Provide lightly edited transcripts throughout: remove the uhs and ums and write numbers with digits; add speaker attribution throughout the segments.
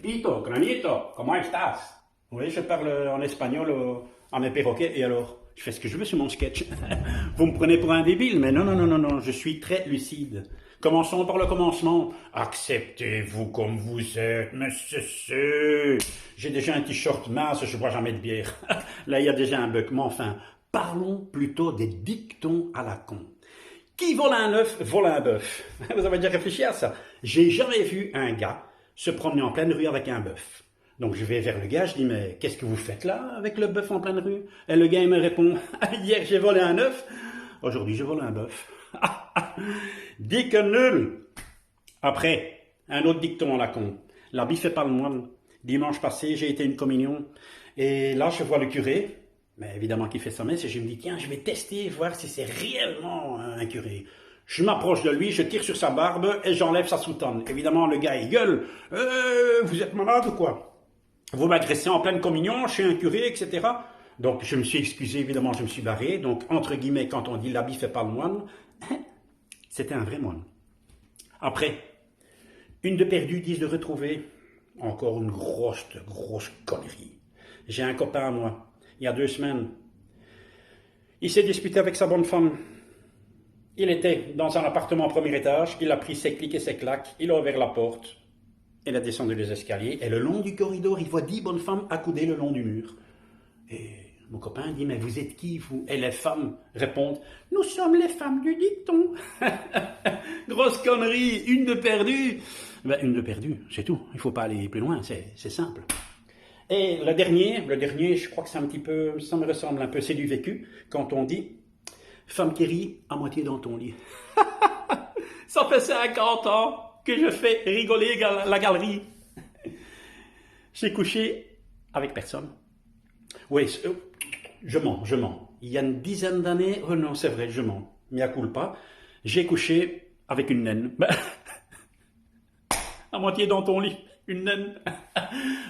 Speaker 1: Tito, granito, comment estás? Oui, je parle en espagnol à mes perroquets et alors, je fais ce que je veux sur mon sketch. Vous me prenez pour un débile, mais non, non, non, non, non, je suis très lucide. Commençons par le commencement. Acceptez-vous comme vous êtes, monsieur. J'ai déjà un t-shirt mince, je bois jamais de bière. Là, il y a déjà un bug, mais enfin, parlons plutôt des dictons à la con. Qui vole un œuf, vole un bœuf. Vous avez déjà réfléchi à ça? J'ai jamais vu un gars se promener en pleine rue avec un bœuf. Donc je vais vers le gars, je dis mais qu'est-ce que vous faites là avec le bœuf en pleine rue? Et le gars il me répond hier j'ai volé un œuf, aujourd'hui je vole un bœuf. Dit que nul. Après, un autre dicton à la con. L'habit fait pas le moine. Dimanche passé j'ai été à une communion et là je vois le curé. Mais évidemment qu'il fait sa messe et je me dis tiens je vais tester voir si c'est réellement un curé. Je m'approche de lui, je tire sur sa barbe et j'enlève sa soutane. Évidemment le gars il gueule vous êtes malade ou quoi? Vous m'agressez en pleine communion chez un curé, etc. Donc je me suis excusé, évidemment je me suis barré. Donc entre guillemets quand on dit l'habit fait pas le moine, c'était un vrai moine. Après, une de perdue, 10 de retrouvée. Encore une grosse connerie. J'ai un copain à moi, il y a 2 semaines. Il s'est disputé avec sa bonne femme. Il était dans un appartement au premier étage, il a pris ses clics et ses claques, il a ouvert la porte. Il a descendu les escaliers et le long du corridor, il voit 10 bonnes femmes accoudées le long du mur. Et mon copain dit, mais vous êtes qui, vous? Et les femmes répondent, nous sommes les femmes du dicton. Grosse connerie, une de perdue. Ben, une de perdue, c'est tout. Il ne faut pas aller plus loin, c'est simple. Et le dernier, je crois que c'est un petit peu, ça me ressemble un peu, c'est du vécu, quand on dit, femme qui rit à moitié dans ton lit. Ça fait 50 ans que je fais rigoler la galerie. J'ai couché avec personne. Oui, je mens. Il y a une dizaine d'années, oh non, c'est vrai, je mens. Mea culpa. J'ai couché avec une naine. À moitié dans ton lit, une naine.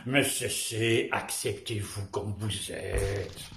Speaker 1: Mais c'est, acceptez-vous comme vous êtes.